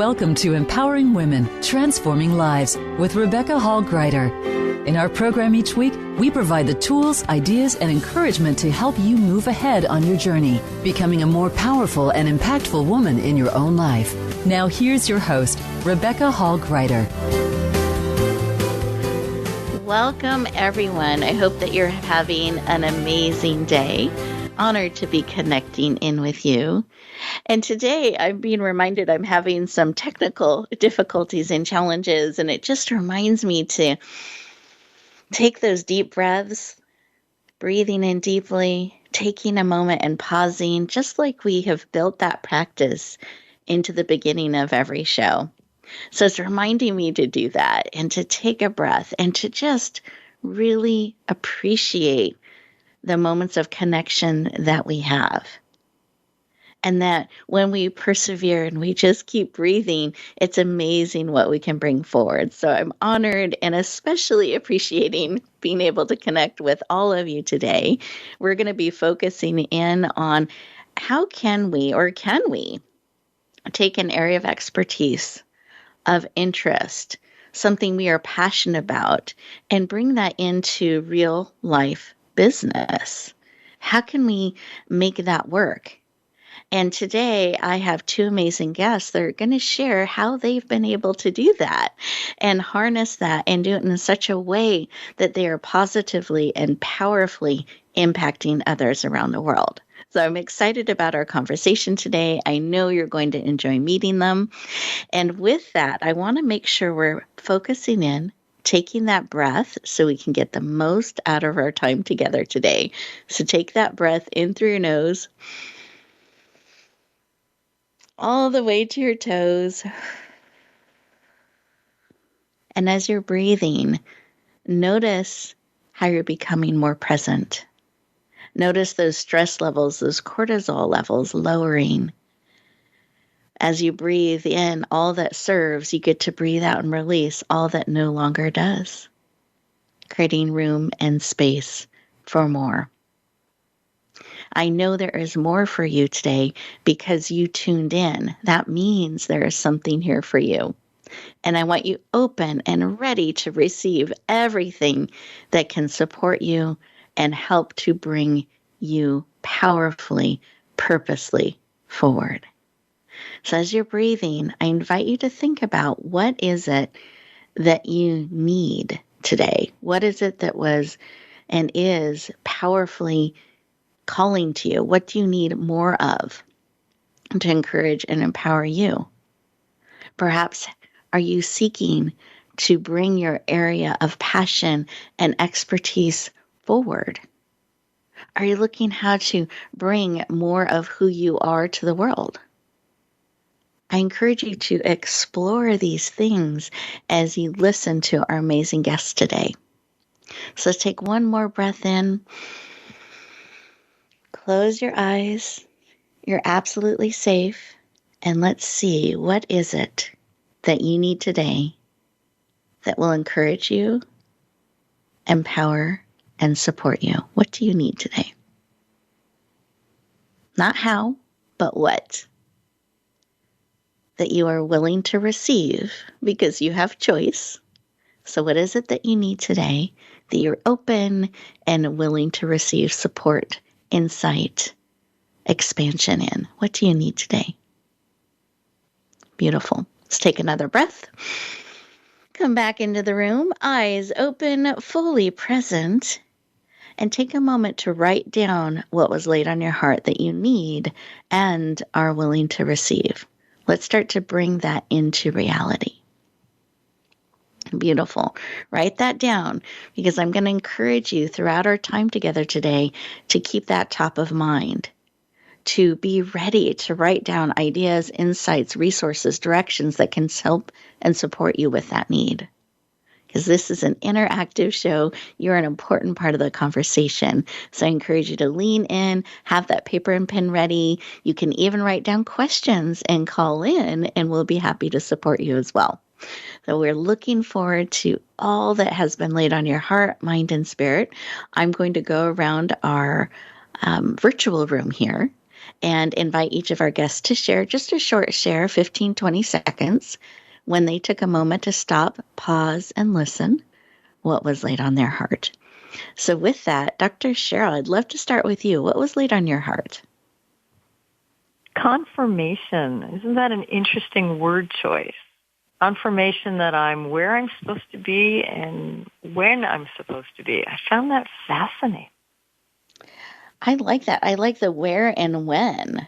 Welcome to Empowering Women, Transforming Lives with Rebecca Hall Gruyter. In our program each week, we provide the tools, ideas, and encouragement to help you move ahead on your journey, becoming a more powerful and impactful woman in your own life. Now here's your host, Rebecca Hall Gruyter. Welcome, everyone. I hope that you're having an amazing day. Honored to be connecting in with you. And today I'm being reminded I'm having some technical difficulties and challenges, and it just reminds me to take those deep breaths, breathing in deeply, taking a moment and pausing, just like we have built that practice into the beginning of every show. So it's reminding me to do that and to take a breath and to just really appreciate the moments of connection that we have. And that when we persevere and we just keep breathing, it's amazing what we can bring forward. So I'm honored and especially appreciating being able to connect with all of you today. We're going to be focusing in on how can we take an area of expertise, of interest, something we are passionate about, and bring that into real life business. How can we make that work? And today I have two amazing guests that are going to share how they've been able to do that and harness that and do it in such a way that they are positively and powerfully impacting others around the world. So I'm excited about our conversation today. I know you're going to enjoy meeting them. And with that, I want to make sure we're focusing in, taking that breath so we can get the most out of our time together today. So take that breath in through your nose, all the way to your toes. And as you're breathing, notice how you're becoming more present. Notice those stress levels, those cortisol levels lowering. As you breathe in all that serves, you get to breathe out and release all that no longer does, creating room and space for more. I know there is more for you today because you tuned in. That means there is something here for you. And I want you open and ready to receive everything that can support you and help to bring you powerfully, purposely forward. So as you're breathing, I invite you to think about what is it that you need today? What is it that was and is powerfully calling to you? What do you need more of to encourage and empower you? Perhaps are you seeking to bring your area of passion and expertise forward? Are you looking how to bring more of who you are to the world? I encourage you to explore these things as you listen to our amazing guests today. So let's take one more breath in. Close your eyes. You're absolutely safe. And let's see, what is it that you need today that will encourage you, empower, and support you? What do you need today? Not how, but what? That you are willing to receive because you have choice. So what is it that you need today that you're open and willing to receive support, insight, expansion in? What do you need today? Beautiful. Let's take another breath. Come back into the room, eyes open, fully present, and take a moment to write down what was laid on your heart that you need and are willing to receive. Let's start to bring that into reality. Beautiful. Write that down because I'm going to encourage you throughout our time together today to keep that top of mind, to be ready to write down ideas, insights, resources, directions that can help and support you with that need. Because this is an interactive show, you're an important part of the conversation. So I encourage you to lean in, have that paper and pen ready. You can even write down questions and call in, and we'll be happy to support you as well. So we're looking forward to all that has been laid on your heart, mind, and spirit. I'm going to go around our virtual room here and invite each of our guests to share just a short share, 15, 20 seconds, when they took a moment to stop, pause, and listen what was laid on their heart. So with that, Dr. Cheryl, I'd love to start with you. What was laid on your heart? Confirmation. Isn't that an interesting word choice? Confirmation that I'm where I'm supposed to be and when I'm supposed to be. I found that fascinating. I like that. I like the where and when.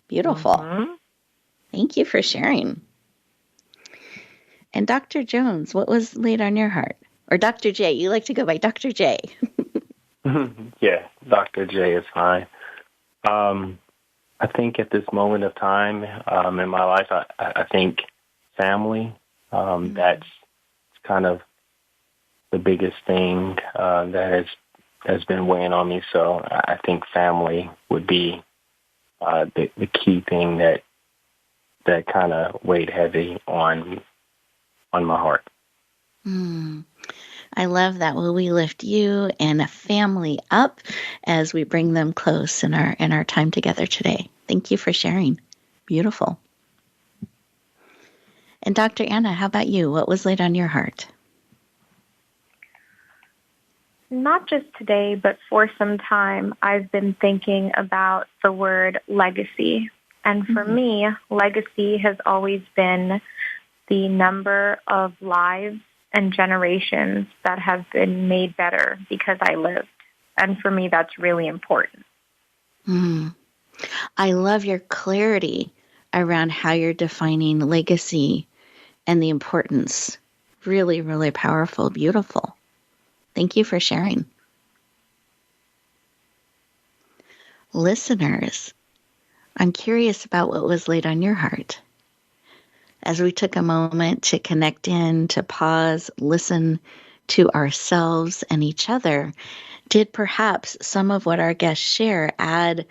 Beautiful. Mm-hmm. Thank you for sharing. And Dr. Jones, what was laid on your heart? Or Dr. J, you like to go by Dr. J. Yeah, Dr. J is fine. I think at this moment of time in my life, I think family, that's kind of the biggest thing that has been weighing on me. So I think family would be the key thing that kind of weighed heavy on my heart. I love that. Will we lift you and a family up as we bring them close in our time together today? Thank you for sharing. Beautiful. And Dr. Anna, how about you? What was laid on your heart? Not just today, but for some time, I've been thinking about the word legacy. And for me, legacy has always been the number of lives and generations that have been made better because I lived. And for me, that's really important. I love your clarity around how you're defining legacy and the importance. Really, really powerful, beautiful. Thank you for sharing. Listeners, I'm curious about what was laid on your heart. As we took a moment to connect in, to pause, listen to ourselves and each other, did perhaps some of what our guests share add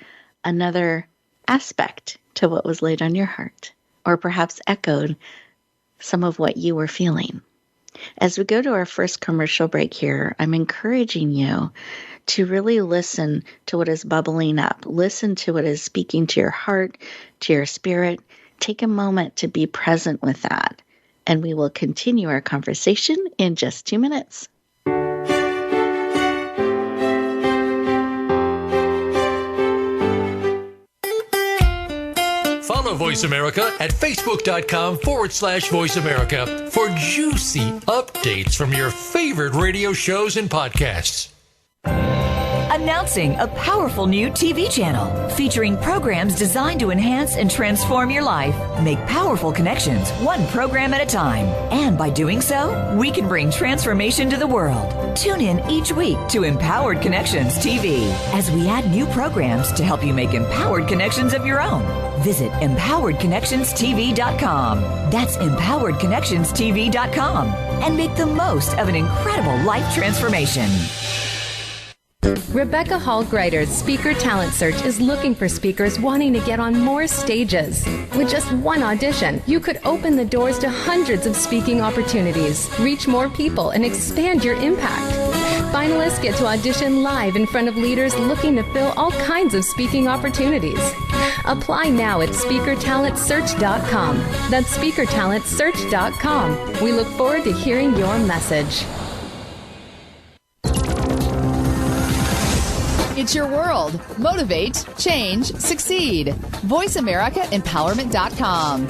another aspect to what was laid on your heart, or perhaps echoed some of what you were feeling? As we go to our first commercial break here, I'm encouraging you to really listen to what is bubbling up. Listen to what is speaking to your heart, to your spirit. Take a moment to be present with that, and we will continue our conversation in just 2 minutes. Follow Voice America at facebook.com/Voice America for juicy updates from your favorite radio shows and podcasts. Announcing a powerful new TV channel featuring programs designed to enhance and transform your life. Make powerful connections, one program at a time. And by doing so, we can bring transformation to the world. Tune in each week to Empowered Connections TV as we add new programs to help you make empowered connections of your own. Visit empoweredconnectionstv.com. That's empoweredconnectionstv.com. And make the most of an incredible life transformation. Rebecca Hall Gruyter's Speaker Talent Search is looking for speakers wanting to get on more stages. With just one audition, you could open the doors to hundreds of speaking opportunities, reach more people, and expand your impact. Finalists get to audition live in front of leaders looking to fill all kinds of speaking opportunities. Apply now at speakertalentsearch.com. That's speakertalentsearch.com. We look forward to hearing your message. It's your world. Motivate, change, succeed. VoiceAmericaEmpowerment.com.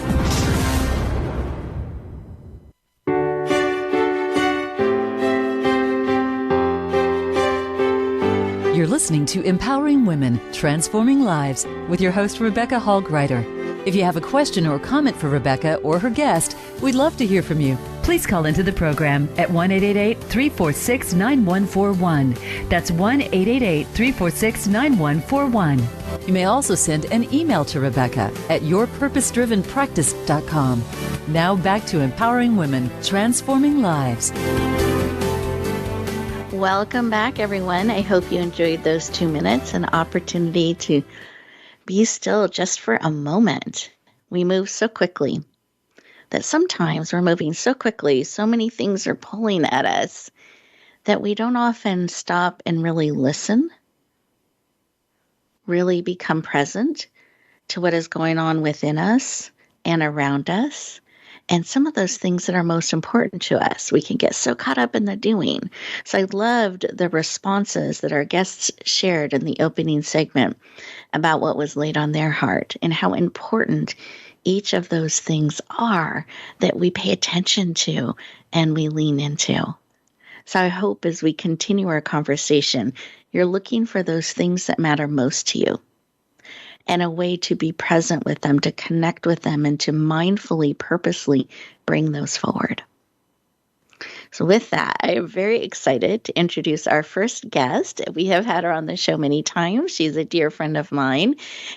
You're listening to Empowering Women, Transforming Lives with your host, Rebecca Hall Gruyter. If you have a question or comment for Rebecca or her guest, we'd love to hear from you. Please call into the program at 1-888-346-9141. That's 1-888-346-9141. You may also send an email to Rebecca at yourpurposedrivenpractice.com. Now back to Empowering Women, Transforming Lives. Welcome back, everyone. I hope you enjoyed those 2 minutes, an opportunity to be still just for a moment. We move so quickly that sometimes we're moving so quickly, so many things are pulling at us that we don't often stop and really listen, really become present to what is going on within us and around us, and some of those things that are most important to us. We can get so caught up in the doing. So I loved the responses that our guests shared in the opening segment about what was laid on their heart and how important each of those things are that we pay attention to and we lean into. So I hope as we continue our conversation, you're looking for those things that matter most to you and a way to be present with them, to connect with them, and to mindfully, purposely bring those forward. So with that, I am very excited to introduce our first guest. We have had her on the show many times. She's a dear friend of mine.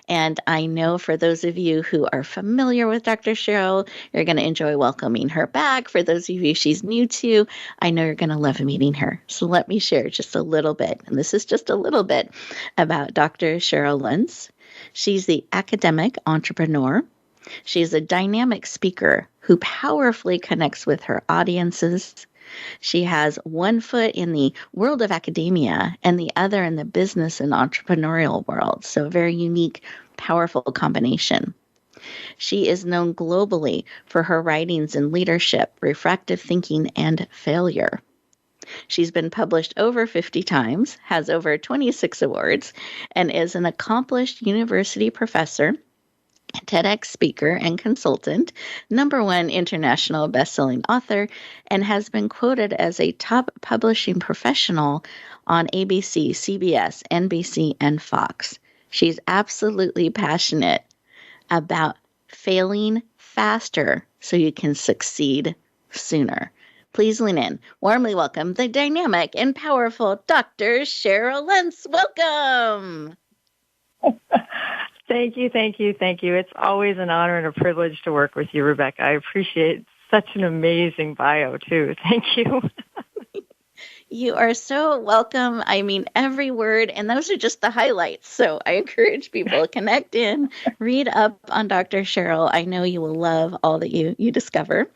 And I know for those of you who are familiar with Dr. Cheryl, you're going to enjoy welcoming her back. For those of you she's new to, I know you're going to love meeting her. So let me share just a little bit, and this is just a little bit, about Dr. Cheryl Lentz. She's the academic entrepreneur. She's a dynamic speaker who powerfully connects with her audiences. She has one foot in the world of academia and the other in the business and entrepreneurial world. So a very unique, powerful combination. She is known globally for her writings in leadership, refractive thinking, and failure. She's been published over 50 times, has over 26 awards, and is an accomplished university professor, TEDx speaker and consultant, #1 international best-selling author, and has been quoted as a top publishing professional on ABC, CBS, NBC, and Fox. She's absolutely passionate about failing faster so you can succeed sooner. Please lean in. Warmly welcome the dynamic and powerful Dr. Cheryl Lentz. Welcome. Thank you. It's always an honor and a privilege to work with you, Rebecca. I appreciate such an amazing bio, too. Thank you. You are so welcome. I mean, every word, and those are just the highlights. So I encourage people to connect in, read up on Dr. Cheryl. I know you will love all that you discover.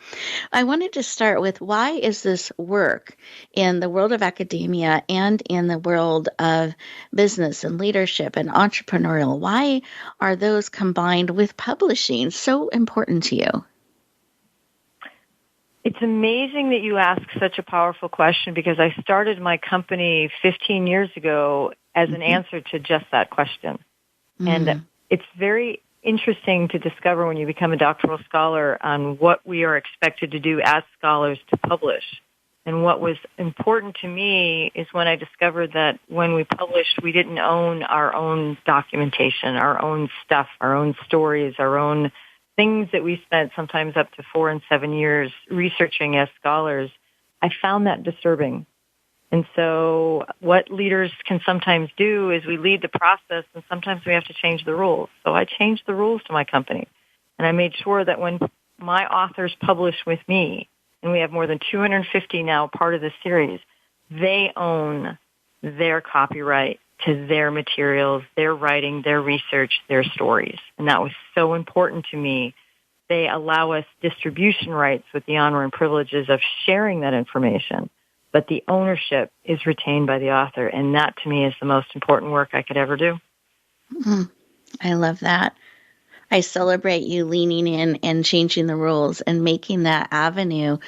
I wanted to start with, why is this work in the world of academia and in the world of business and leadership and entrepreneurial, why are those combined with publishing so important to you? It's amazing that you ask such a powerful question, because I started my company 15 years ago as an answer to just that question. And it's very interesting to discover when you become a doctoral scholar on what we are expected to do as scholars to publish. And what was important to me is when I discovered that when we published, we didn't own our own documentation, our own stuff, our own stories, our own things that we spent sometimes up to 4 and 7 years researching as scholars. I found that disturbing. And so what leaders can sometimes do is we lead the process, and sometimes we have to change the rules. So I changed the rules to my company. And I made sure that when my authors publish with me, and we have more than 250 now part of the series, they own their copyright to their materials, their writing, their research, their stories. And that was so important to me. They allow us distribution rights with the honor and privileges of sharing that information, but the ownership is retained by the author. And that, to me, is the most important work I could ever do. I love that. I celebrate you leaning in and changing the rules and making that avenue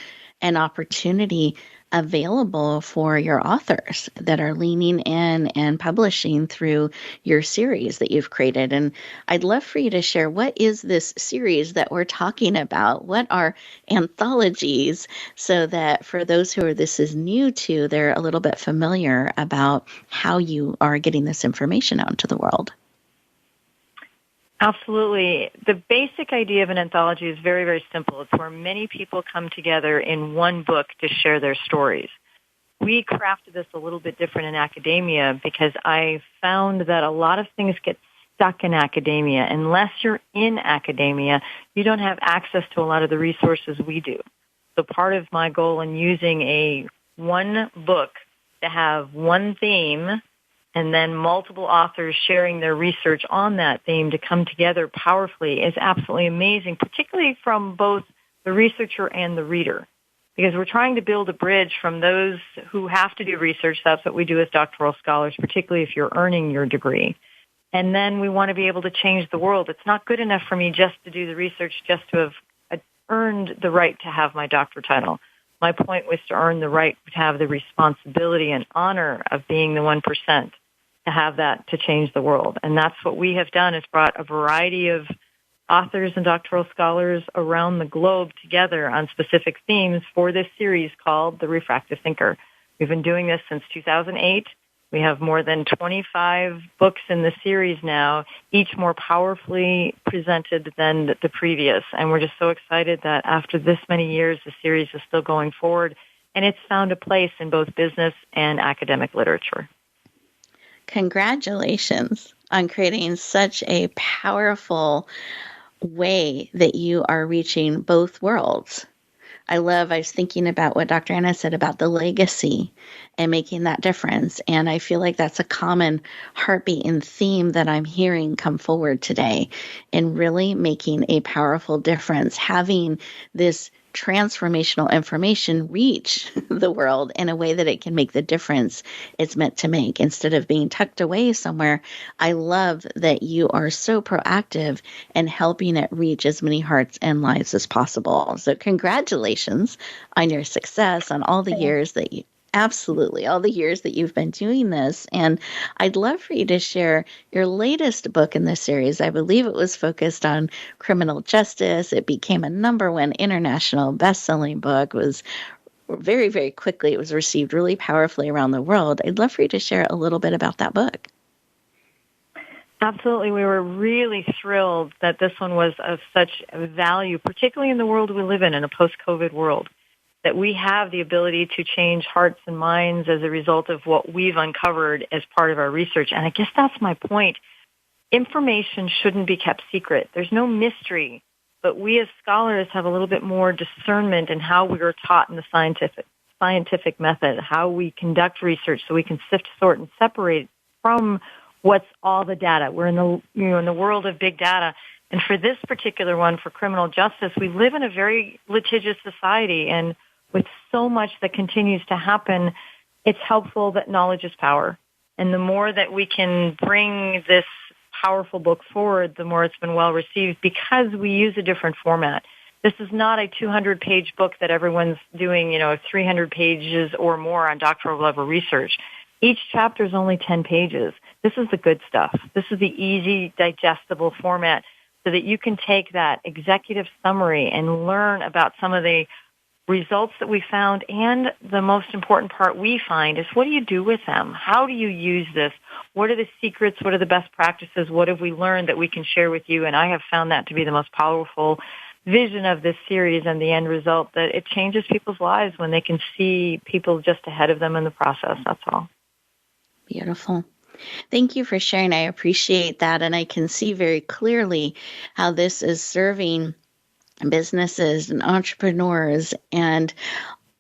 an opportunity available for your authors that are leaning in and publishing through your series that you've created. And I'd love for you to share, what is this series that we're talking about? What are anthologies, so that for those who this is new to, they're a little bit familiar about how you are getting this information out into the world? Absolutely. The basic idea of an anthology is very, very simple. It's where many people come together in one book to share their stories. We crafted this a little bit different in academia because I found that a lot of things get stuck in academia. Unless you're in academia, you don't have access to a lot of the resources we do. So part of my goal in using one book to have one theme and then multiple authors sharing their research on that theme to come together powerfully is absolutely amazing, particularly from both the researcher and the reader, because we're trying to build a bridge from those who have to do research. That's what we do as doctoral scholars, particularly if you're earning your degree. And then we want to be able to change the world. It's not good enough for me just to do the research, just to have earned the right to have my doctor title. My point was to earn the right to have the responsibility and honor of being the 1%, to have that to change the world. And that's what we have done, is brought a variety of authors and doctoral scholars around the globe together on specific themes for this series called The Refractive Thinker. We've been doing this since 2008. We have more than 25 books in the series now, each more powerfully presented than the previous. And we're just so excited that after this many years, the series is still going forward, and it's found a place in both business and academic literature. Congratulations on creating such a powerful way that you are reaching both worlds. I was thinking about what Dr. Anna said about the legacy and making that difference. And I feel like that's a common heartbeat and theme that I'm hearing come forward today, in really making a powerful difference, having this transformational information reach the world in a way that it can make the difference it's meant to make, instead of being tucked away somewhere. I love that you are so proactive in helping it reach as many hearts and lives as possible. So congratulations on your success, on all the years that you Absolutely. All the years that you've been doing this. And I'd love for you to share your latest book in this series. I believe it was focused on criminal justice. It became a #1 international best-selling book. It was very, very quickly. It was received really powerfully around the world. I'd love for you to share a little bit about that book. Absolutely. We were really thrilled that this one was of such value, particularly in the world we live in a post-COVID world, that we have the ability to change hearts and minds as a result of what we've uncovered as part of our research. And I guess that's my point. Information shouldn't be kept secret. There's no mystery, but we as scholars have a little bit more discernment in how we are taught in the scientific method, how we conduct research, so we can sift, sort, and separate from what's all the data. We're in the world of big data. And for this particular one, for criminal justice, we live in a very litigious society, and with so much that continues to happen, it's helpful that knowledge is power. And the more that we can bring this powerful book forward, the more it's been well received, because we use a different format. This is not a 200-page book that everyone's doing, 300 pages or more on doctoral level research. Each chapter is only 10 pages. This is the good stuff. This is the easy, digestible format, so that you can take that executive summary and learn about some of the results that we found. And the most important part we find is, what do you do with them? How do you use this? What are the secrets? What are the best practices? What have we learned that we can share with you? And I have found that to be the most powerful vision of this series, and the end result, that it changes people's lives when they can see people just ahead of them in the process. That's all. Beautiful. Thank you for sharing. I appreciate that. And I can see very clearly how this is serving businesses and entrepreneurs and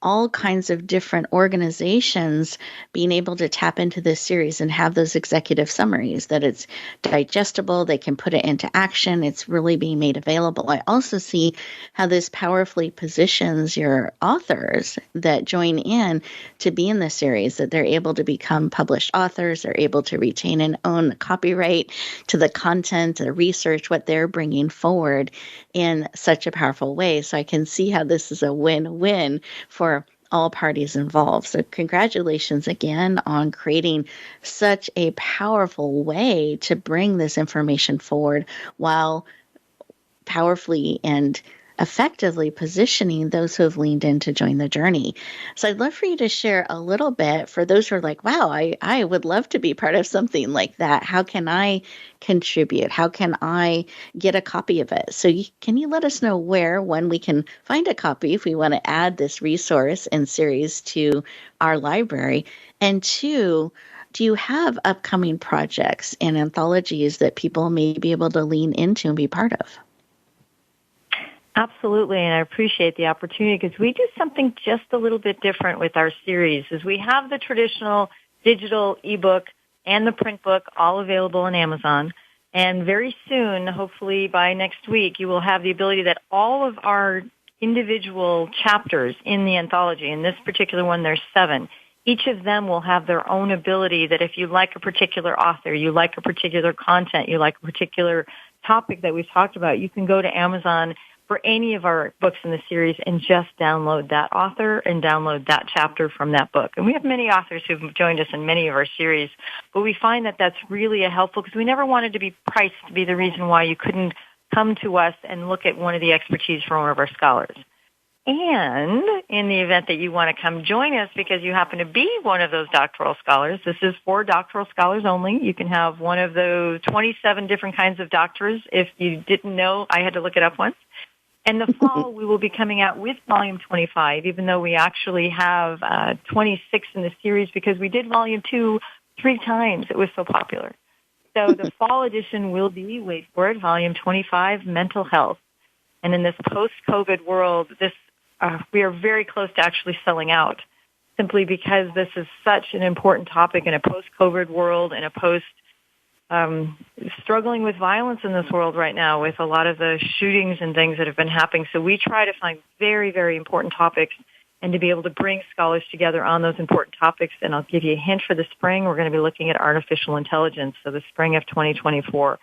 all kinds of different organizations being able to tap into this series and have those executive summaries, that it's digestible, they can put it into action, it's really being made available. I also see how this powerfully positions your authors that join in to be in this series, that they're able to become published authors, they're able to retain and own the copyright to the content, the research, what they're bringing forward in such a powerful way. So I can see how this is a win-win for all parties involved. So congratulations again on creating such a powerful way to bring this information forward, while powerfully and effectively positioning those who have leaned in to join the journey. So I'd love for you to share a little bit for those who are like, wow, I would love to be part of something like that. How can I contribute? How can I get a copy of it? So can you let us know where, when we can find a copy if we want to add this resource and series to our library? And two, do you have upcoming projects and anthologies that people may be able to lean into and be part of? Absolutely, and I appreciate the opportunity, because we do something just a little bit different with our series. Is we have the traditional digital ebook and the print book all available on Amazon, and very soon, hopefully by next week, you will have the ability that all of our individual chapters in the anthology, in this particular one there's 7, each of them will have their own ability that if you like a particular author, you like a particular content, you like a particular topic that we've talked about, you can go to Amazon for any of our books in the series and just download that author and download that chapter from that book. And we have many authors who've joined us in many of our series, but we find that that's really a helpful because we never wanted to be priced to be the reason why you couldn't come to us and look at one of the expertise from one of our scholars. And in the event that you want to come join us because you happen to be one of those doctoral scholars, this is for doctoral scholars only. You can have one of those 27 different kinds of doctors. If you didn't know, I had to look it up once. In the fall, we will be coming out with Volume 25, even though we actually have 26 in the series because we did Volume 2 3 times. It was so popular. So the fall edition will be, wait for it, Volume 25, Mental Health. And in this post-COVID world, we are very close to actually selling out simply because this is such an important topic in a post-COVID world and a struggling with violence in this world right now with a lot of the shootings and things that have been happening. So we try to find very, very important topics and to be able to bring scholars together on those important topics. And I'll give you a hint for the spring. We're going to be looking at artificial intelligence, so the spring of 2024.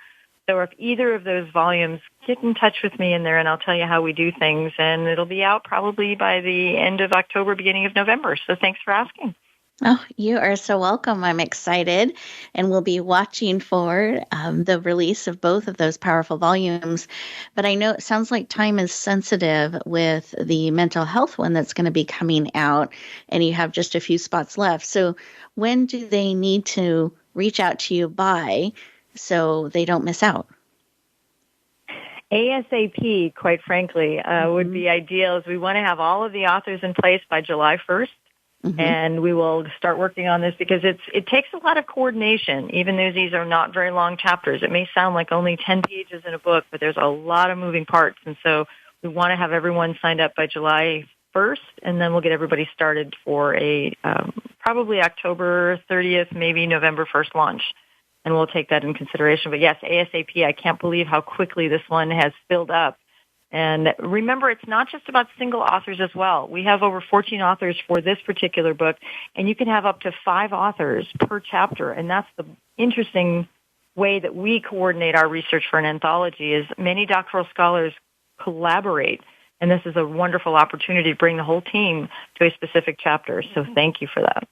So if either of those volumes, get in touch with me in there and I'll tell you how we do things. And it'll be out probably by the end of October, beginning of November. So thanks for asking. Oh, you are so welcome. I'm excited, and we'll be watching for the release of both of those powerful volumes. But I know it sounds like time is sensitive with the mental health one that's going to be coming out, and you have just a few spots left. So when do they need to reach out to you by so they don't miss out? ASAP, quite frankly, would be ideal. As we want to have all of the authors in place by July 1st. Mm-hmm. And we will start working on this because it takes a lot of coordination, even though these are not very long chapters. It may sound like only 10 pages in a book, but there's a lot of moving parts. And so we want to have everyone signed up by July 1st, and then we'll get everybody started for a probably October 30th, maybe November 1st launch. And we'll take that in consideration. But yes, ASAP, I can't believe how quickly this one has filled up. And remember, it's not just about single authors as well. We have over 14 authors for this particular book, and you can have up to 5 authors per chapter. And that's the interesting way that we coordinate our research for an anthology is many doctoral scholars collaborate, and this is a wonderful opportunity to bring the whole team to a specific chapter. So thank you for that.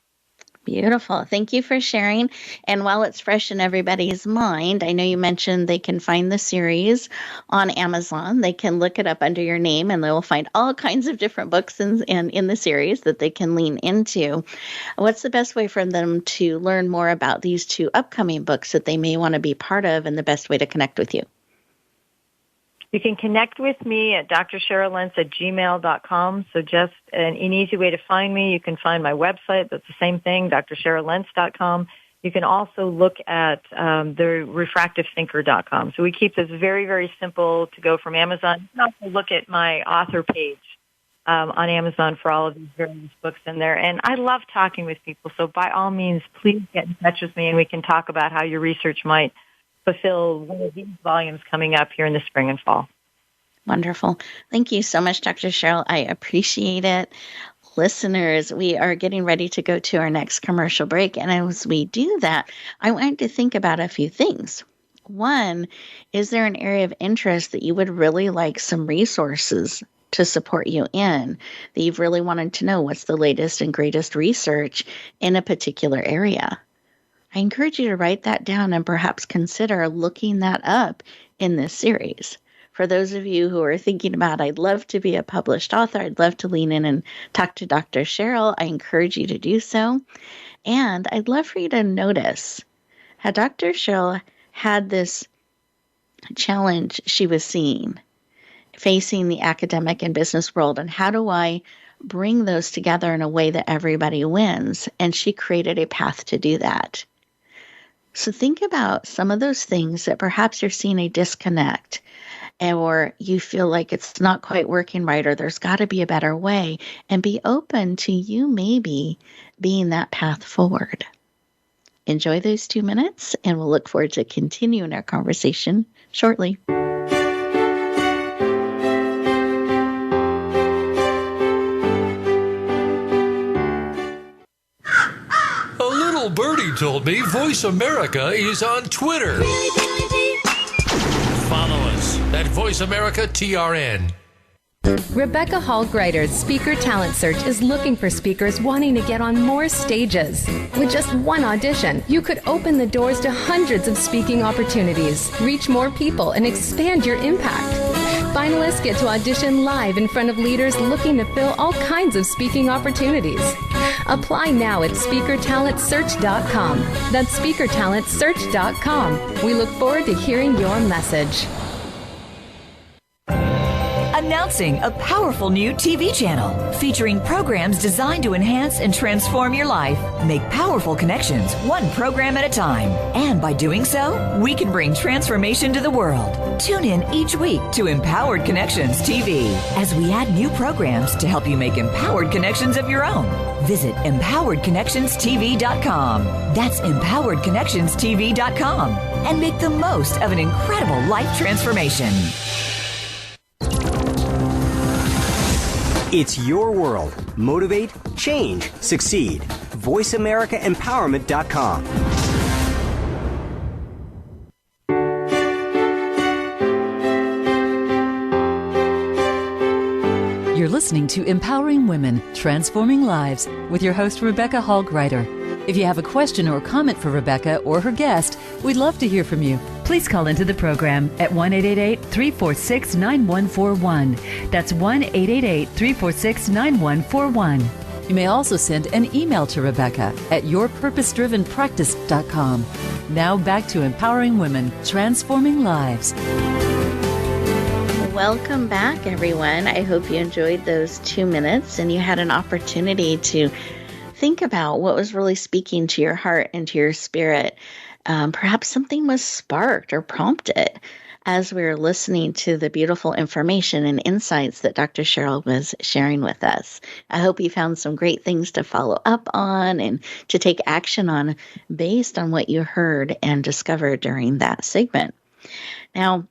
Beautiful. Thank you for sharing. And while it's fresh in everybody's mind, I know you mentioned they can find the series on Amazon. They can look it up under your name and they will find all kinds of different books in the series that they can lean into. What's the best way for them to learn more about these 2 upcoming books that they may want to be part of and the best way to connect with you? You can connect with me at drcherylentz@gmail.com. So just an easy way to find me. You can find my website. That's the same thing, drcherylentz.com. You can also look at the refractivethinker.com. So we keep this very, very simple to go from Amazon. You can also look at my author page on Amazon for all of these various books in there. And I love talking with people. So by all means, please get in touch with me and we can talk about how your research might fulfill one of these volumes coming up here in the spring and fall. Wonderful. Thank you so much, Dr. Cheryl. I appreciate it. Listeners, we are getting ready to go to our next commercial break. And as we do that, I wanted to think about a few things. One, is there an area of interest that you would really like some resources to support you in, that you've really wanted to know what's the latest and greatest research in a particular area? I encourage you to write that down and perhaps consider looking that up in this series. For those of you who are thinking about, I'd love to be a published author, I'd love to lean in and talk to Dr. Cheryl, I encourage you to do so. And I'd love for you to notice how Dr. Cheryl had this challenge she was seeing, facing the academic and business world, and how do I bring those together in a way that everybody wins? And she created a path to do that. So think about some of those things that perhaps you're seeing a disconnect or you feel like it's not quite working right or there's got to be a better way, and be open to you maybe being that path forward. Enjoy those 2 minutes and we'll look forward to continuing our conversation shortly. Somebody told me Voice America is on Twitter. Follow us at Voice America TRN. Rebecca Hall Gruyter's Speaker Talent Search is looking for speakers wanting to get on more stages. With just one audition, you could open the doors to hundreds of speaking opportunities, reach more people, and expand your impact. Finalists get to audition live in front of leaders looking to fill all kinds of speaking opportunities. Apply now at SpeakerTalentSearch.com. That's SpeakerTalentSearch.com. We look forward to hearing your message. Announcing a powerful new TV channel featuring programs designed to enhance and transform your life. Make powerful connections, one program at a time. And by doing so, we can bring transformation to the world. Tune in each week to Empowered Connections TV as we add new programs to help you make empowered connections of your own. Visit EmpoweredConnectionsTV.com. That's EmpoweredConnectionsTV.com. And make the most of an incredible life transformation. It's your world. Motivate, change, succeed. VoiceAmericaEmpowerment.com. You're listening to Empowering Women, Transforming Lives with your host, Rebecca Hall Gruyter. If you have a question or comment for Rebecca or her guest, we'd love to hear from you. Please call into the program at 1-888-346-9141. That's 1-888-346-9141. You may also send an email to Rebecca at yourpurposedrivenpractice.com. Now back to Empowering Women, Transforming Lives. Welcome back, everyone. I hope you enjoyed those 2 minutes and you had an opportunity to think about what was really speaking to your heart and to your spirit. Perhaps something was sparked or prompted as we were listening to the beautiful information and insights that Dr. Cheryl was sharing with us. I hope you found some great things to follow up on and to take action on based on what you heard and discovered during that segment. Now,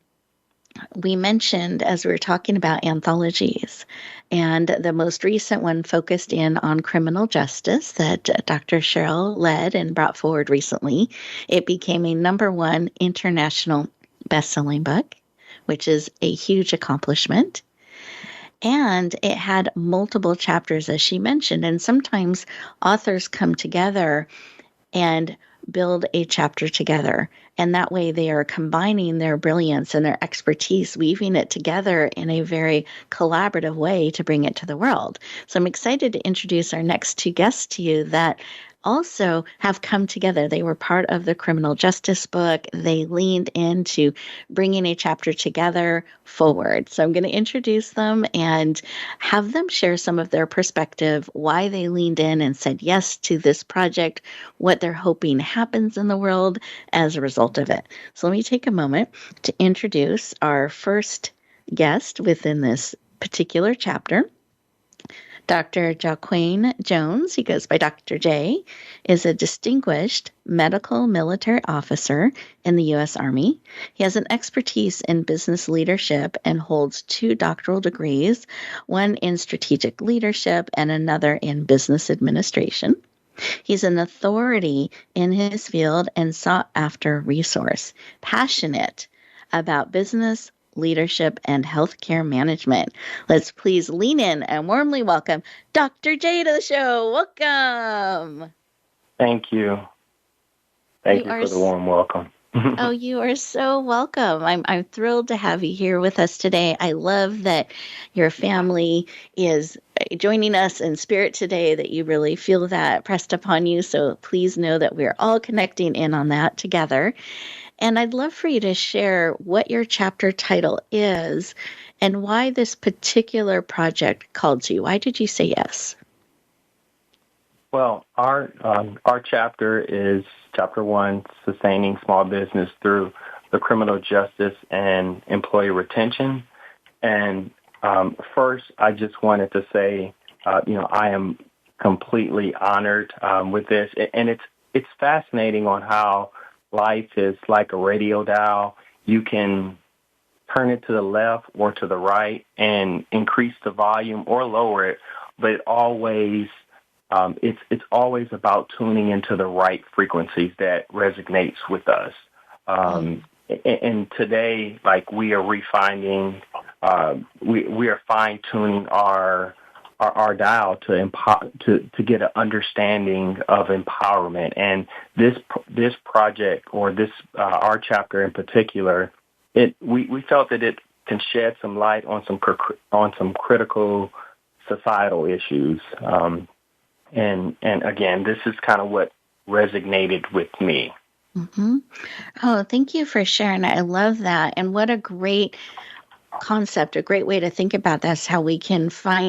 we mentioned as we were talking about anthologies, and the most recent one focused in on criminal justice that Dr. Cheryl led and brought forward recently. It became a #1 international best-selling book, which is a huge accomplishment. And it had multiple chapters, as she mentioned, and sometimes authors come together and build a chapter together. And that way they are combining their brilliance and their expertise, weaving it together in a very collaborative way to bring it to the world. So I'm excited to introduce our next two guests to you that also have come together. They were part of the criminal justice book. They leaned into bringing a chapter together forward. So I'm going to introduce them and have them share some of their perspective, why they leaned in and said yes to this project, what they're hoping happens in the world as a result of it. So let me take a moment to introduce our first guest within this particular chapter. Dr. Jaquain Jones, he goes by Dr. J, is a distinguished medical military officer in the U.S. Army. He has an expertise in business leadership and holds 2 doctoral degrees, one in strategic leadership and another in business administration. He's an authority in his field and sought after resource, passionate about business, leadership, and healthcare management. Let's please lean in and warmly welcome Dr. J to the show. Welcome. Thank you. Thank you for the warm welcome. Oh, you are so welcome. I'm thrilled to have you here with us today. I love that your family is joining us in spirit today, that you really feel that pressed upon you. So please know that we're all connecting in on that together. And I'd love for you to share what your chapter title is and why this particular project called to you. Why did you say yes? Well, our chapter is Chapter 1, Sustaining Small Business Through the Criminal Justice and Employee Retention. And first, I just wanted to say, I am completely honored with this. And it's fascinating on how life is like a radio dial. You can turn it to the left or to the right and increase the volume or lower it, but it always it's always about tuning into the right frequencies that resonates with us. And today, like, we are refining, we are fine tuning our dial to get an understanding of empowerment. And this project, or this our chapter in particular, we felt that it can shed some light on some critical societal issues. And again, this is kind of what resonated with me. Mm-hmm. Oh, thank you for sharing. I love that. And what a great concept, a great way to think about this, how we can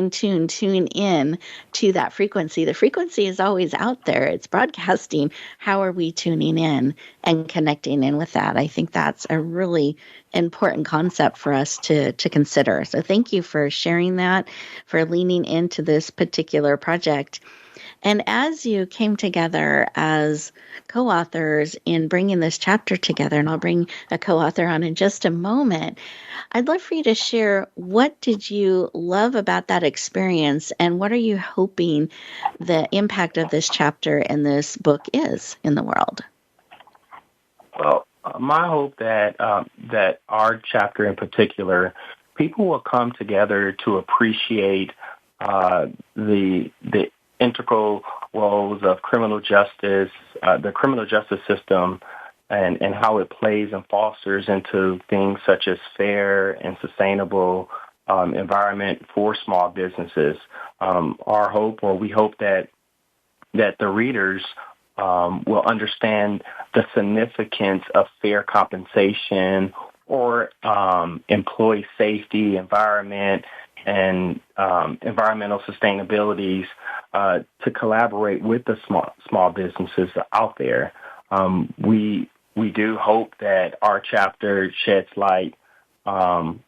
tune in to that frequency. The frequency is always out there. It's broadcasting. How are we tuning in and connecting in with that? I think that's a really important concept for us to consider. So thank you for sharing that, for leaning into this particular project. And as you came together as co-authors in bringing this chapter together, and I'll bring a co-author on in just a moment, I'd love for you to share, what did you love about that experience, and what are you hoping the impact of this chapter and this book is in the world? Well, my hope that our chapter in particular, people will come together to appreciate the integral roles of criminal justice, the criminal justice system, and how it plays and fosters into things such as fair and sustainable environment for small businesses. Our hope, or we hope that the readers will understand the significance of fair compensation, or employee safety, environment, and environmental sustainabilities to collaborate with the small businesses out there. We do hope that our chapter sheds light on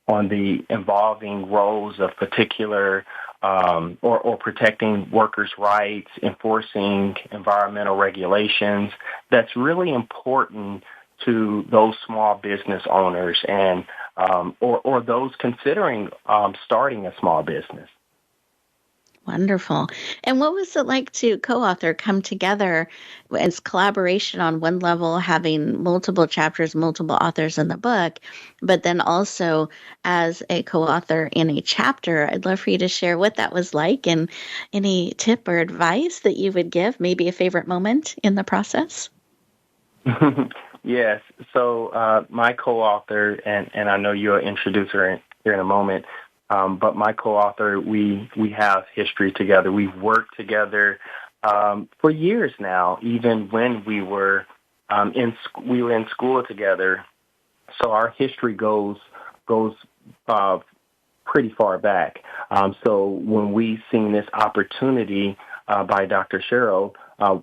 the evolving roles of particular or protecting workers' rights, enforcing environmental regulations. That's really important to those small business owners and or those considering starting a small business. Wonderful. And what was it like to co-author, come together as collaboration on one level, having multiple chapters, multiple authors in the book, but then also as a co-author in a chapter? I'd love for you to share what that was like, and any tip or advice that you would give, maybe a favorite moment in the process. Yes. So my co-author, and I know you'll introduce her here in a moment, but my co-author, we have history together. We've worked together for years now, even when we were in school together. So our history goes pretty far back. So when we seen this opportunity by Dr. Cheryl,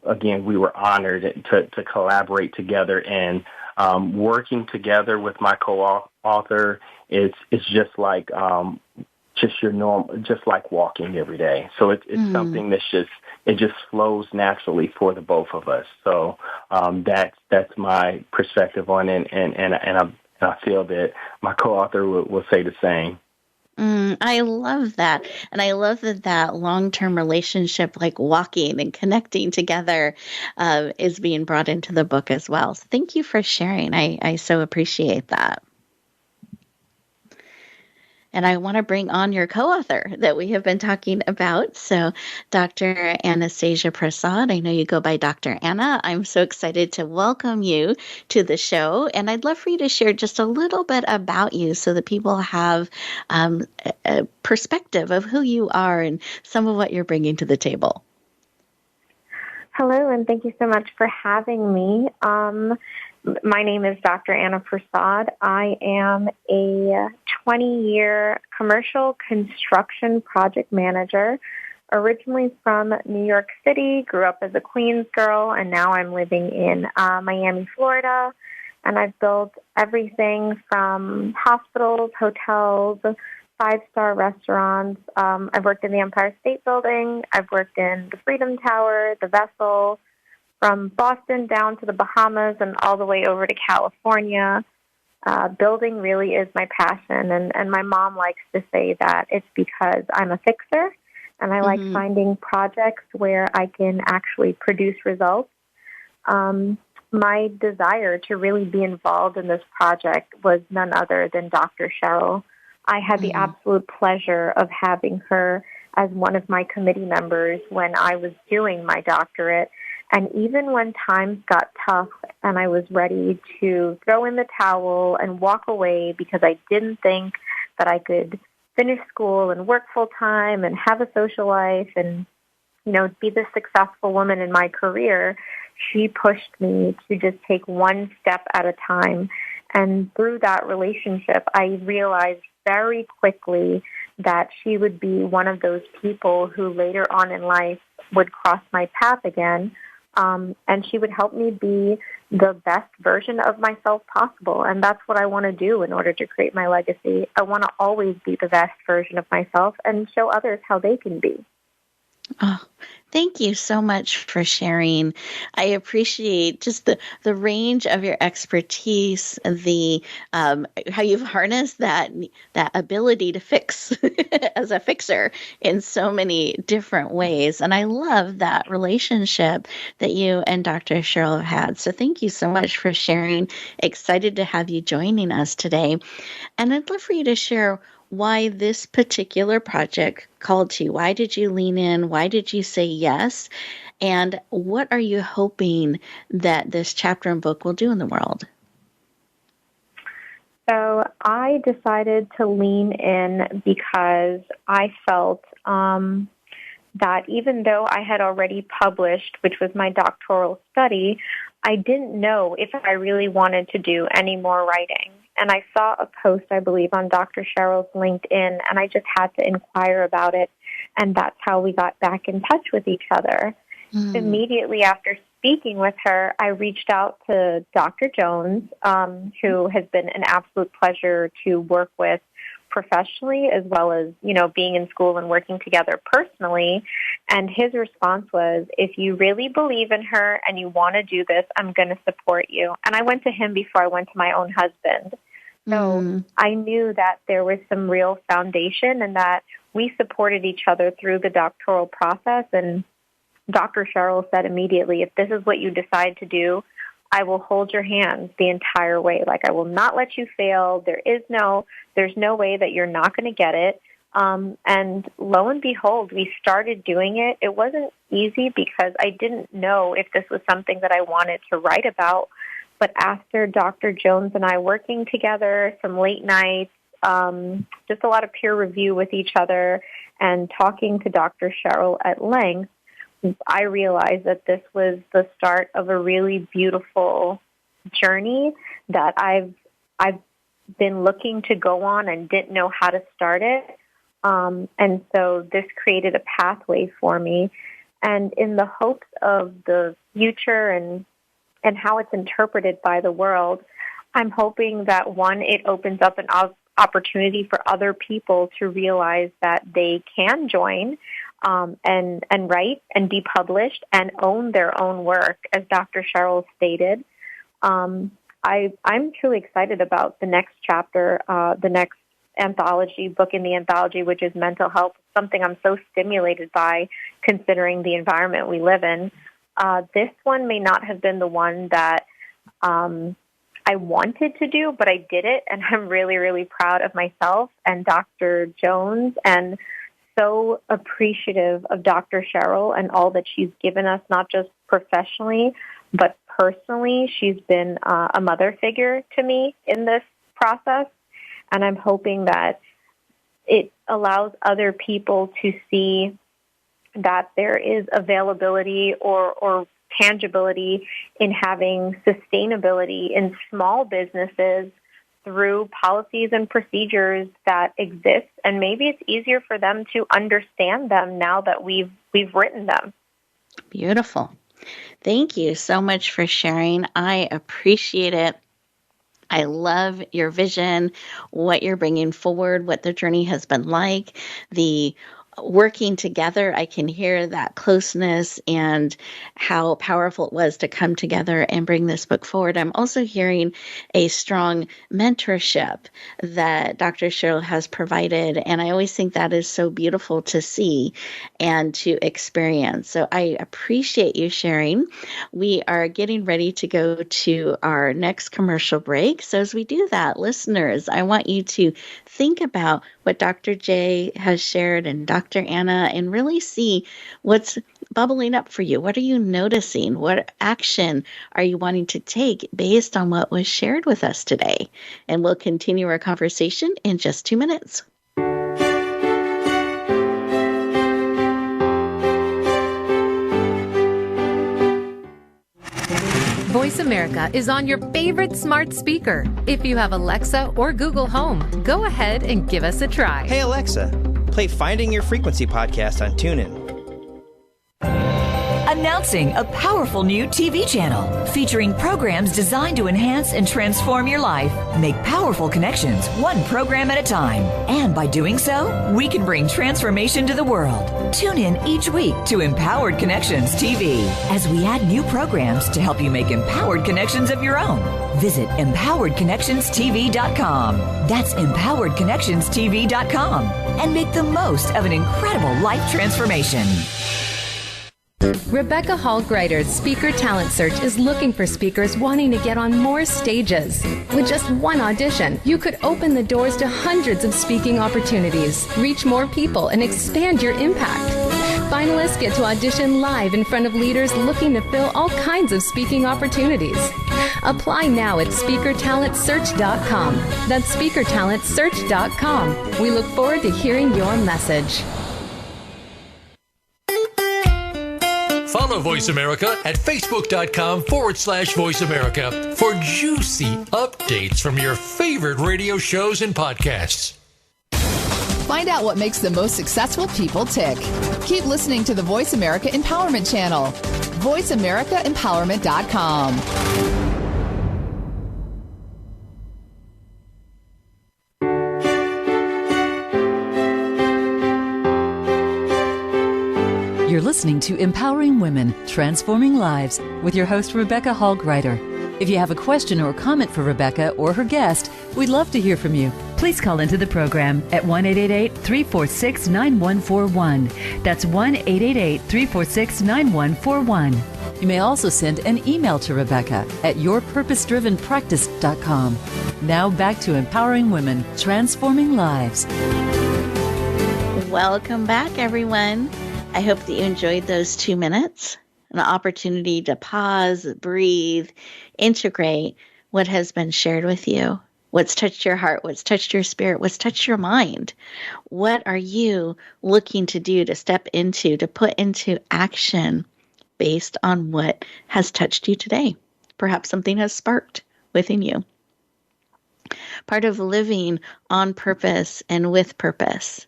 again, we were honored to collaborate together, and working together with my co-author, it's just like just like walking every day. So it's something that's just flows naturally for the both of us. So that's my perspective on it, and I feel that my co-author will say the same. I love that. And I love that long-term relationship, like walking and connecting together, is being brought into the book as well. So thank you for sharing. I so appreciate that. And I want to bring on your co-author that we have been talking about. So Dr. Anastasia Prasad, I know you go by Dr. Anna. I'm so excited to welcome you to the show. And I'd love for you to share just a little bit about you so that people have a perspective of who you are and some of what you're bringing to the table. Hello, and thank you so much for having me. My name is Dr. Anna Prasad. I am a 20-year commercial construction project manager, originally from New York City, grew up as a Queens girl, and now I'm living in Miami, Florida. And I've built everything from hospitals, hotels, 5-star restaurants. I've worked in the Empire State Building. I've worked in the Freedom Tower, the Vessel, from Boston down to the Bahamas and all the way over to California. Building really is my passion, and my mom likes to say that it's because I'm a fixer and I like finding projects where I can actually produce results. My desire to really be involved in this project was none other than Dr. Cheryl. I had the absolute pleasure of having her as one of my committee members when I was doing my doctorate. And even when times got tough and I was ready to throw in the towel and walk away because I didn't think that I could finish school and work full time and have a social life and, be the successful woman in my career, she pushed me to just take one step at a time. And through that relationship, I realized very quickly that she would be one of those people who later on in life would cross my path again. And she would help me be the best version of myself possible. And that's what I want to do in order to create my legacy. I want to always be the best version of myself and show others how they can be. Oh, thank you so much for sharing. I appreciate just the range of your expertise, the how you've harnessed that ability to fix as a fixer in so many different ways. And I love that relationship that you and Dr. Cheryl have had. So thank you so much for sharing. Excited to have you joining us today. And I'd love for you to share why this particular project called to you. Why did you lean in? Why did you say yes? And what are you hoping that this chapter and book will do in the world? So I decided to lean in because I felt that even though I had already published, which was my doctoral study, I didn't know if I really wanted to do any more writing. And I saw a post, I believe, on Dr. Cheryl's LinkedIn, and I just had to inquire about it. And that's how we got back in touch with each other. Immediately after speaking with her, I reached out to Dr. Jones, who has been an absolute pleasure to work with professionally as well as, being in school and working together personally. And his response was, if you really believe in her and you want to do this, I'm going to support you. And I went to him before I went to my own husband. So I knew that there was some real foundation and that we supported each other through the doctoral process. And Dr. Cheryl said immediately, if this is what you decide to do, I will hold your hands the entire way. Like, I will not let you fail. There's no way that you're not going to get it. And lo and behold, we started doing it. It wasn't easy because I didn't know if this was something that I wanted to write about. But after Dr. Jones and I working together, some late nights, just a lot of peer review with each other, and talking to Dr. Cheryl at length, I realized that this was the start of a really beautiful journey that I've been looking to go on and didn't know how to start it. And so this created a pathway for me. And in the hopes of the future and how it's interpreted by the world, I'm hoping that, one, it opens up an opportunity for other people to realize that they can join and write and be published and own their own work, as Dr. Cheryl stated. I'm truly excited about the next chapter, the next anthology book in the anthology, which is mental health, something I'm so stimulated by considering the environment we live in. This one may not have been the one that I wanted to do, but I did it, and I'm really, really proud of myself and Dr. Jones, and so appreciative of Dr. Cheryl and all that she's given us, not just professionally, but personally. She's been a mother figure to me in this process, and I'm hoping that it allows other people to see that there is availability or tangibility in having sustainability in small businesses through policies and procedures that exist, and maybe it's easier for them to understand them now that we've written them. Beautiful. Thank you so much for sharing. I appreciate it. I love your vision, what you're bringing forward, what the journey has been like, the working together, I can hear that closeness and how powerful it was to come together and bring this book forward. I'm also hearing a strong mentorship that Dr. Cheryl has provided, and I always think that is so beautiful to see and to experience. So I appreciate you sharing. We are getting ready to go to our next commercial break. So as we do that, listeners, I want you to think about what Dr. J has shared and Dr. Anna, and really see what's bubbling up for you. What are you noticing? What action are you wanting to take based on what was shared with us today? And we'll continue our conversation in just 2 minutes. Voice America is on your favorite smart speaker. If you have Alexa or Google Home, go ahead and give us a try. Hey Alexa, play Finding Your Frequency podcast on TuneIn. Announcing a powerful new TV channel featuring programs designed to enhance and transform your life. Make powerful connections, one program at a time. And by doing so, we can bring transformation to the world. Tune in each week to Empowered Connections TV as we add new programs to help you make empowered connections of your own. Visit empoweredconnectionstv.com. That's empoweredconnectionstv.com. And make the most of an incredible life transformation. Rebecca Hall Gruyter's Speaker Talent Search is looking for speakers wanting to get on more stages. With just one audition, you could open the doors to hundreds of speaking opportunities, reach more people, and expand your impact. Finalists get to audition live in front of leaders looking to fill all kinds of speaking opportunities. Apply now at speakertalentsearch.com. That's speakertalentsearch.com. We look forward to hearing your message. Follow Voice America at facebook.com/Voice America for juicy updates from your favorite radio shows and podcasts. Find out what makes the most successful people tick. Keep listening to the Voice America Empowerment Channel. VoiceAmericaEmpowerment.com. You're listening to Empowering Women, Transforming Lives with your host, Rebecca Hall Gruyter. If you have a question or comment for Rebecca or her guest, we'd love to hear from you. Please call into the program at 1-888-346-9141. That's 1-888-346-9141. You may also send an email to Rebecca at yourpurposedrivenpractice.com. Now back to Empowering Women, Transforming Lives. Welcome back, everyone. I hope that you enjoyed those 2 minutes, an opportunity to pause, breathe, integrate what has been shared with you, what's touched your heart, what's touched your spirit, what's touched your mind. What are you looking to do, to step into, to put into action based on what has touched you today? Perhaps something has sparked within you. Part of living on purpose and with purpose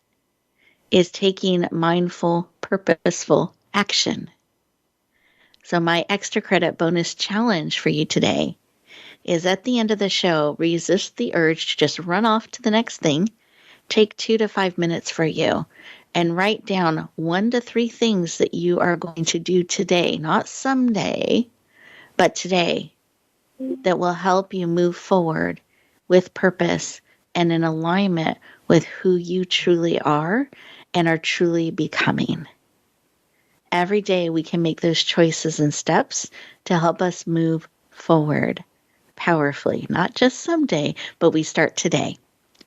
is taking mindful, purposeful action. So my extra credit bonus challenge for you today is at the end of the show, resist the urge to just run off to the next thing. Take 2 to 5 minutes for you and write down 1 to 3 things that you are going to do today, not someday, but today, that will help you move forward with purpose and in alignment with who you truly are and are truly becoming. Every day we can make those choices and steps to help us move forward powerfully, not just someday, but we start today.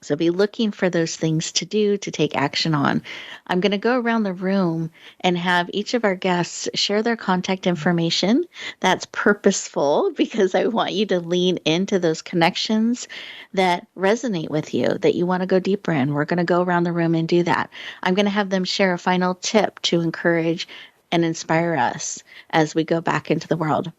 So be looking for those things to do, to take action on. I'm going to go around the room and have each of our guests share their contact information. That's purposeful because I want you to lean into those connections that resonate with you, that you want to go deeper in. We're going to go around the room and do that. I'm going to have them share a final tip to encourage and inspire us as we go back into the world.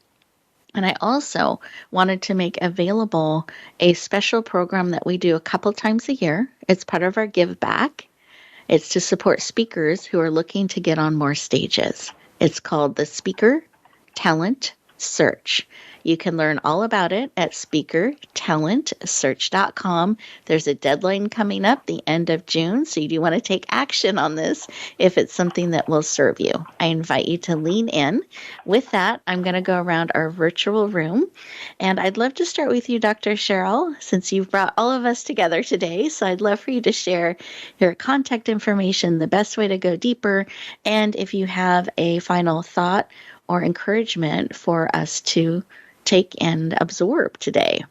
And I also wanted to make available a special program that we do a couple times a year. It's part of our Give Back. It's to support speakers who are looking to get on more stages. It's called the Speaker Talent Search. You can learn all about it at speakertalentsearch.com. There's a deadline coming up the end of June, so you do want to take action on this if it's something that will serve you. I invite you to lean in. With that, I'm going to go around our virtual room, and I'd love to start with you, Dr. Cheryl, since you've brought all of us together today. So I'd love for you to share your contact information, the best way to go deeper, and if you have a final thought or encouragement for us to take and absorb today.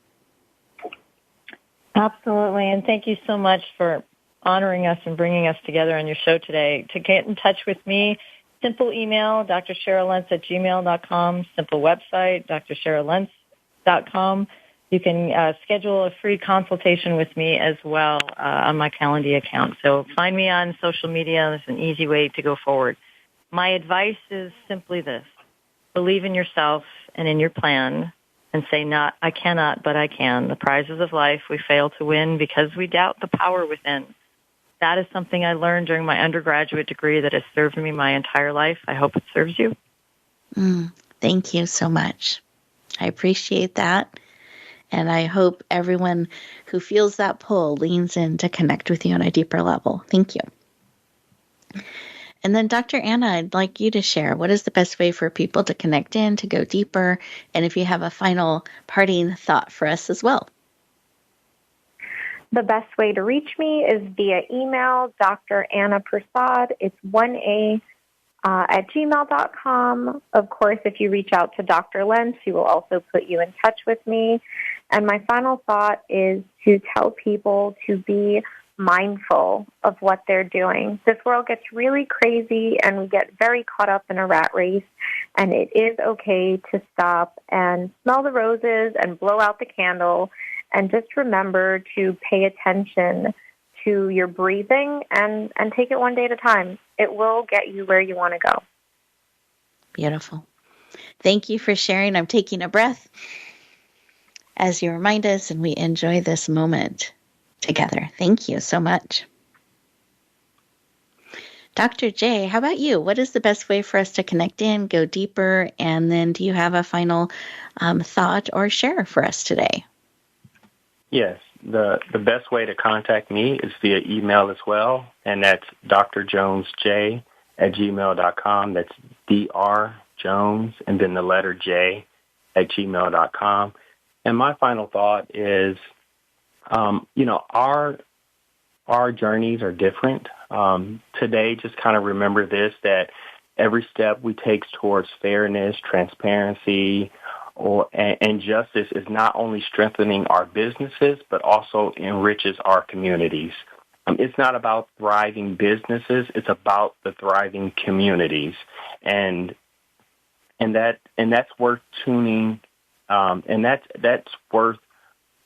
Absolutely. And thank you so much for honoring us and bringing us together on your show today. To get in touch with me, simple email, drcherylentz@gmail.com, simple website, drcherylentz.com. You can schedule a free consultation with me as well on my Calendly account. So find me on social media. It's an easy way to go forward. My advice is simply this. Believe in yourself and in your plan and say, not, I cannot, but I can. The prizes of life we fail to win because we doubt the power within. That is something I learned during my undergraduate degree that has served me my entire life. I hope it serves you. Thank you so much. I appreciate that. And I hope everyone who feels that pull leans in to connect with you on a deeper level. Thank you. And then, Dr. Anna, I'd like you to share what is the best way for people to connect in, to go deeper, and if you have a final parting thought for us as well. The best way to reach me is via email, Dr. Anna Prasad. It's 1A at gmail.com. Of course, if you reach out to Dr. Lentz, he will also put you in touch with me. And my final thought is to tell people to be mindful of what they're doing. This world gets really crazy and we get very caught up in a rat race, and it is okay to stop and smell the roses and blow out the candle and just remember to pay attention to your breathing and take it one day at a time. It will get you where you want to go. Beautiful. Thank you for sharing. I'm taking a breath as you remind us, and we enjoy this moment together. Thank you so much. Dr. J, how about you? What is the best way for us to connect in, go deeper, and then do you have a final thought or share for us today? Yes, the best way to contact me is via email as well, and that's drjonesj@gmail.com. That's drjones and then the letter J @gmail.com. And my final thought is, our journeys are different. Today, just kind of remember this, that every step we take towards fairness, transparency, and justice is not only strengthening our businesses, but also enriches our communities. It's not about thriving businesses; it's about the thriving communities, and that's worth tuning. And that's worth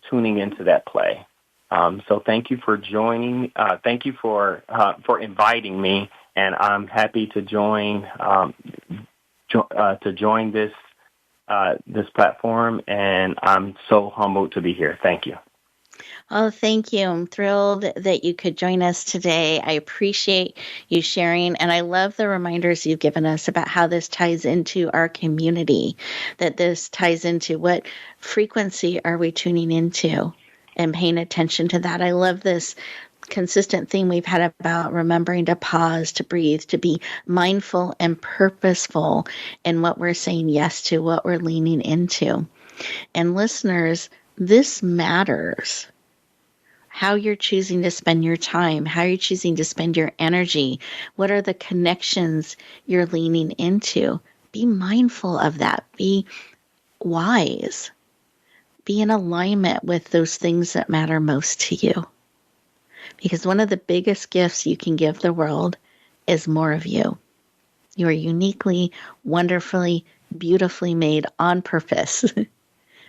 tuning into that play. So thank you for joining. Thank you for inviting me, and I'm happy to join this platform, and I'm so humbled to be here. Thank you. Oh, thank you. I'm thrilled that you could join us today. I appreciate you sharing, and I love the reminders you've given us about how this ties into our community, that this ties into what frequency are we tuning into and paying attention to that. I love this consistent theme we've had about remembering to pause, to breathe, to be mindful and purposeful in what we're saying yes to, what we're leaning into. And listeners, this matters. How you're choosing to spend your time, how you're choosing to spend your energy, what are the connections you're leaning into. Be mindful of that. Be wise. Be in alignment with those things that matter most to you. Because one of the biggest gifts you can give the world is more of you. You are uniquely, wonderfully, beautifully made on purpose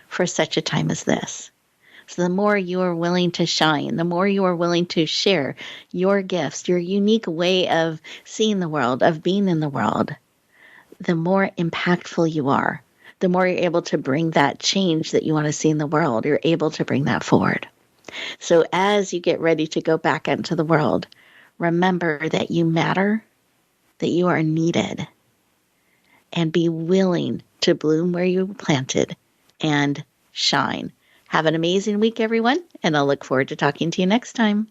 for such a time as this. So the more you are willing to shine, the more you are willing to share your gifts, your unique way of seeing the world, of being in the world, the more impactful you are, the more you're able to bring that change that you want to see in the world. You're able to bring that forward. So as you get ready to go back into the world, remember that you matter, that you are needed, and be willing to bloom where you planted and shine. Have an amazing week, everyone, and I'll look forward to talking to you next time.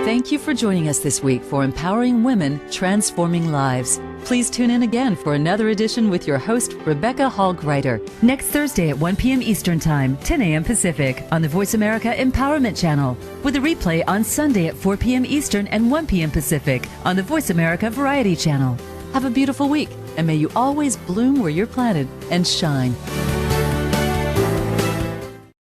Thank you for joining us this week for Empowering Women, Transforming Lives. Please tune in again for another edition with your host, Rebecca Hall Gruyter, next Thursday at 1 p.m. Eastern Time, 10 a.m. Pacific, on the Voice America Empowerment Channel, with a replay on Sunday at 4 p.m. Eastern and 1 p.m. Pacific on the Voice America Variety Channel. Have a beautiful week, and may you always bloom where you're planted and shine.